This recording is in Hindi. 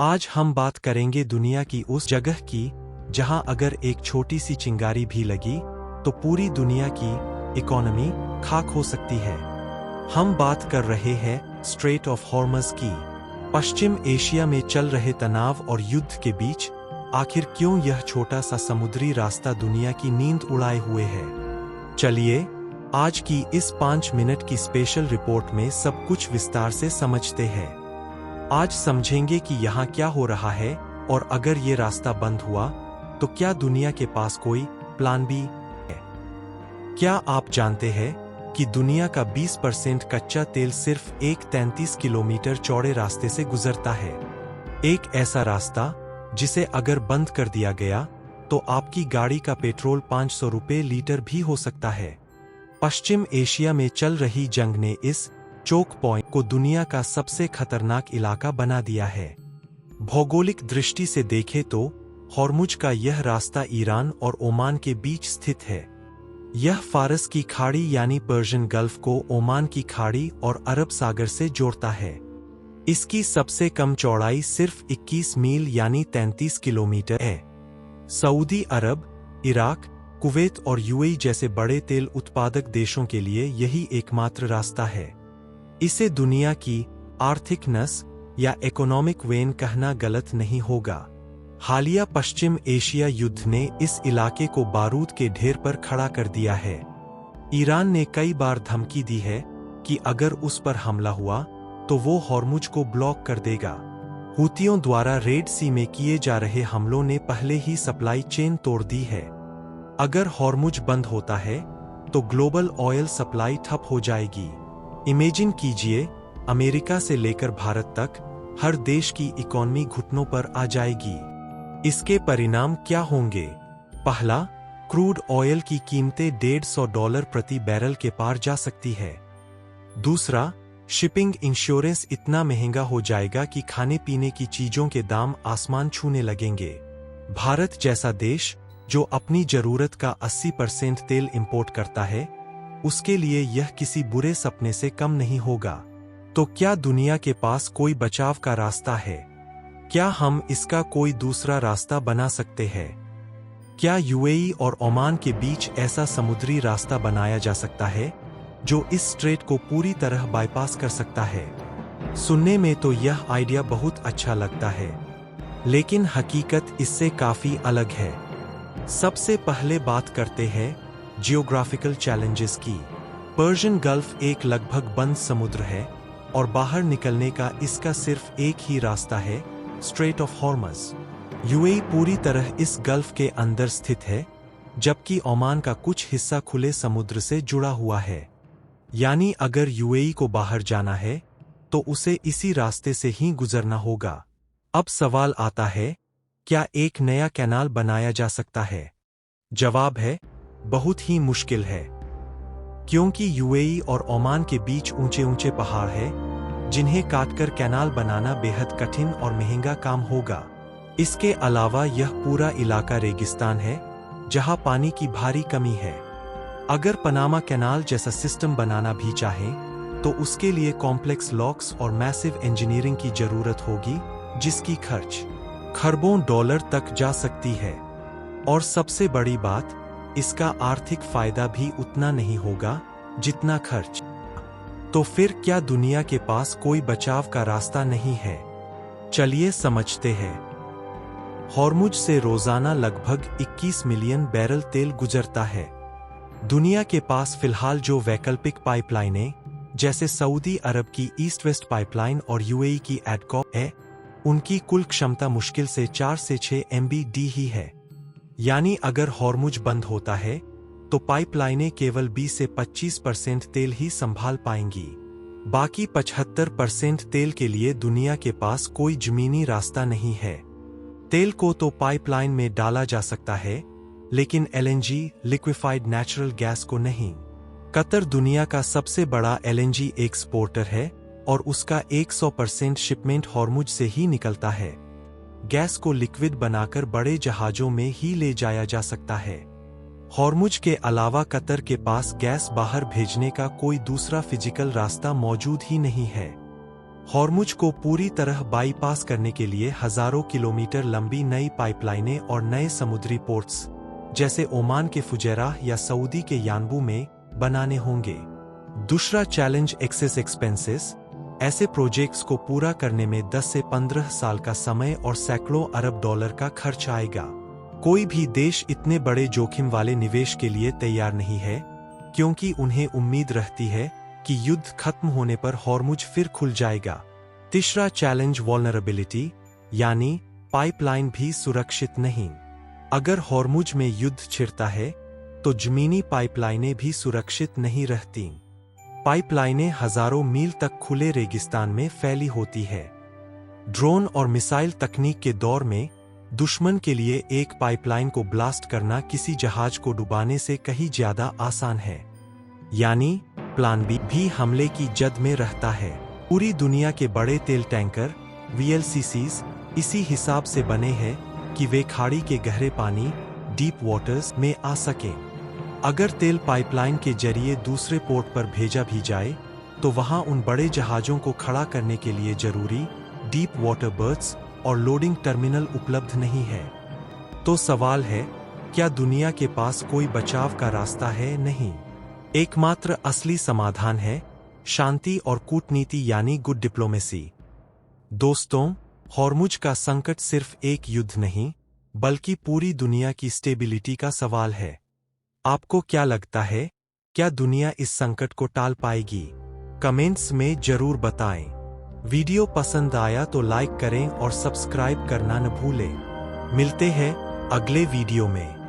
आज हम बात करेंगे दुनिया की उस जगह की जहां अगर एक छोटी सी चिंगारी भी लगी तो पूरी दुनिया की इकोनॉमी खाक हो सकती है। हम बात कर रहे हैं स्ट्रेट ऑफ हॉर्मज़ की। पश्चिम एशिया में चल रहे तनाव और युद्ध के बीच आखिर क्यों यह छोटा सा समुद्री रास्ता दुनिया की नींद उड़ाए हुए है। चलिए आज की इस 5 मिनट की स्पेशल रिपोर्ट में सब कुछ विस्तार से समझते हैं। आज समझेंगे कि यहाँ क्या हो रहा है और अगर ये रास्ता बंद हुआ तो क्या दुनिया के पास कोई प्लान बी है। क्या आप जानते हैं कि दुनिया का 20% कच्चा तेल सिर्फ एक 33 किलोमीटर चौड़े रास्ते से गुजरता है। एक ऐसा रास्ता जिसे अगर बंद कर दिया गया तो आपकी गाड़ी का पेट्रोल 500 रुपये लीटर भी हो सकता है। पश्चिम एशिया में चल रही जंग ने इस चोक पॉइंट को दुनिया का सबसे खतरनाक इलाका बना दिया है। भौगोलिक दृष्टि से देखें तो हॉर्मुज का यह रास्ता ईरान और ओमान के बीच स्थित है। यह फारस की खाड़ी यानी पर्शियन गल्फ को ओमान की खाड़ी और अरब सागर से जोड़ता है। इसकी सबसे कम चौड़ाई सिर्फ 21 मील यानी 33 किलोमीटर है। सऊदी अरब, इराक, कुवैत और यूएई जैसे बड़े तेल उत्पादक देशों के लिए यही एकमात्र रास्ता है। इसे दुनिया की आर्थिक नस या इकोनॉमिक वेन कहना गलत नहीं होगा। हालिया पश्चिम एशिया युद्ध ने इस इलाके को बारूद के ढेर पर खड़ा कर दिया है। ईरान ने कई बार धमकी दी है कि अगर उस पर हमला हुआ तो वो हॉर्मुज को ब्लॉक कर देगा। हूतियों द्वारा रेड सी में किए जा रहे हमलों ने पहले ही सप्लाई चेन तोड़ दी है। अगर हॉर्मुज बंद होता है तो ग्लोबल ऑयल सप्लाई ठप हो जाएगी। इमेजिन कीजिए, अमेरिका से लेकर भारत तक हर देश की इकोनॉमी घुटनों पर आ जाएगी। इसके परिणाम क्या होंगे? पहला, क्रूड ऑयल की कीमतें $150 प्रति बैरल के पार जा सकती है। दूसरा, शिपिंग इंश्योरेंस इतना महंगा हो जाएगा कि खाने पीने की चीजों के दाम आसमान छूने लगेंगे। भारत जैसा देश जो अपनी जरूरत का 80% तेल इंपोर्ट करता है, उसके लिए यह किसी बुरे सपने से कम नहीं होगा। तो क्या दुनिया के पास कोई बचाव का रास्ता है? क्या हम इसका कोई दूसरा रास्ता बना सकते हैं? क्या यूएई और ओमान के बीच ऐसा समुद्री रास्ता बनाया जा सकता है जो इस स्ट्रेट को पूरी तरह बाईपास कर सकता है? सुनने में तो यह आइडिया बहुत अच्छा लगता है, लेकिन हकीकत इससे काफी अलग है। सबसे पहले बात करते हैं जियोग्राफिकल चैलेंजेस की। पर्शियन गल्फ एक लगभग बंद समुद्र है और बाहर निकलने का इसका सिर्फ एक ही रास्ता है, स्ट्रेट ऑफ हॉर्मज़। यूएई पूरी तरह इस गल्फ के अंदर स्थित है, जबकि ओमान का कुछ हिस्सा खुले समुद्र से जुड़ा हुआ है। यानी अगर यूएई को बाहर जाना है तो उसे इसी रास्ते से ही गुजरना होगा। अब सवाल आता है, क्या एक नया कैनाल बनाया जा सकता है? जवाब है, बहुत ही मुश्किल है, क्योंकि यूएई और ओमान के बीच ऊंचे ऊंचे पहाड़ हैं, जिन्हें काटकर कैनाल बनाना बेहद कठिन और महंगा काम होगा। इसके अलावा यह पूरा इलाका रेगिस्तान है, जहां पानी की भारी कमी है। अगर पनामा कैनाल जैसा सिस्टम बनाना भी चाहें तो उसके लिए कॉम्प्लेक्स लॉक्स और मैसिव इंजीनियरिंग की जरूरत होगी, जिसकी खर्च खरबों डॉलर तक जा सकती है। और सबसे बड़ी बात, इसका आर्थिक फायदा भी उतना नहीं होगा जितना खर्च। तो फिर क्या दुनिया के पास कोई बचाव का रास्ता नहीं है? चलिए समझते हैं। हॉर्मुज से रोजाना लगभग 21 मिलियन बैरल तेल गुजरता है। दुनिया के पास फिलहाल जो वैकल्पिक पाइपलाइनें, जैसे सऊदी अरब की ईस्ट वेस्ट पाइपलाइन और यूएई की एडकॉ है, उनकी कुल क्षमता मुश्किल से 4 से 6 MBD ही है। यानी अगर हॉर्मुज बंद होता है तो पाइपलाइनें केवल 20 से 25% तेल ही संभाल पाएंगी। बाकी 75% तेल के लिए दुनिया के पास कोई जमीनी रास्ता नहीं है। तेल को तो पाइपलाइन में डाला जा सकता है, लेकिन LNG लिक्विफाइड नेचुरल गैस को नहीं। कतर दुनिया का सबसे बड़ा LNG एक्सपोर्टर है और उसका 100% शिपमेंट हॉर्मुज से ही निकलता है। गैस को लिक्विड बनाकर बड़े जहाजों में ही ले जाया जा सकता है। हॉर्मुज के अलावा कतर के पास गैस बाहर भेजने का कोई दूसरा फिजिकल रास्ता मौजूद ही नहीं है। हॉर्मुज को पूरी तरह बाईपास करने के लिए हजारों किलोमीटर लंबी नई पाइपलाइनें और नए समुद्री पोर्ट्स, जैसे ओमान के फुजैराह या सऊदी के यानबू में, बनाने होंगे। दूसरा चैलेंज एक्सेस एक्सपेंसेस। ऐसे प्रोजेक्ट्स को पूरा करने में 10 से 15 साल का समय और सैकड़ों अरब डॉलर का खर्च आएगा। कोई भी देश इतने बड़े जोखिम वाले निवेश के लिए तैयार नहीं है, क्योंकि उन्हें उम्मीद रहती है कि युद्ध खत्म होने पर हॉर्मुज फिर खुल जाएगा। तीसरा चैलेंज वल्नरेबिलिटी, यानी पाइपलाइन भी सुरक्षित नहीं। अगर हॉर्मुज में युद्ध छिड़ता है तो जमीनी पाइपलाइनें भी सुरक्षित नहीं रहती। पाइपलाइनें हजारों मील तक खुले रेगिस्तान में फैली होती है। ड्रोन और मिसाइल तकनीक के दौर में दुश्मन के लिए एक पाइपलाइन को ब्लास्ट करना किसी जहाज को डुबाने से कहीं ज्यादा आसान है। यानी प्लान बी भी हमले की जद में रहता है। पूरी दुनिया के बड़े तेल टैंकर VLCCs इसी हिसाब से बने हैं कि वे खाड़ी के गहरे पानी डीप वाटर्स में आ सकें। अगर तेल पाइपलाइन के जरिए दूसरे पोर्ट पर भेजा भी जाए तो वहां उन बड़े जहाजों को खड़ा करने के लिए जरूरी डीप वाटर बर्थ्स और लोडिंग टर्मिनल उपलब्ध नहीं है। तो सवाल है, क्या दुनिया के पास कोई बचाव का रास्ता है? नहीं। एकमात्र असली समाधान है शांति और कूटनीति, यानी गुड डिप्लोमेसी। दोस्तों, हॉर्मुज का संकट सिर्फ एक युद्ध नहीं, बल्कि पूरी दुनिया की स्टेबिलिटी का सवाल है। आपको क्या लगता है, क्या दुनिया इस संकट को टाल पाएगी? कमेंट्स में जरूर बताएं। वीडियो पसंद आया तो लाइक करें और सब्सक्राइब करना न भूलें। मिलते हैं अगले वीडियो में।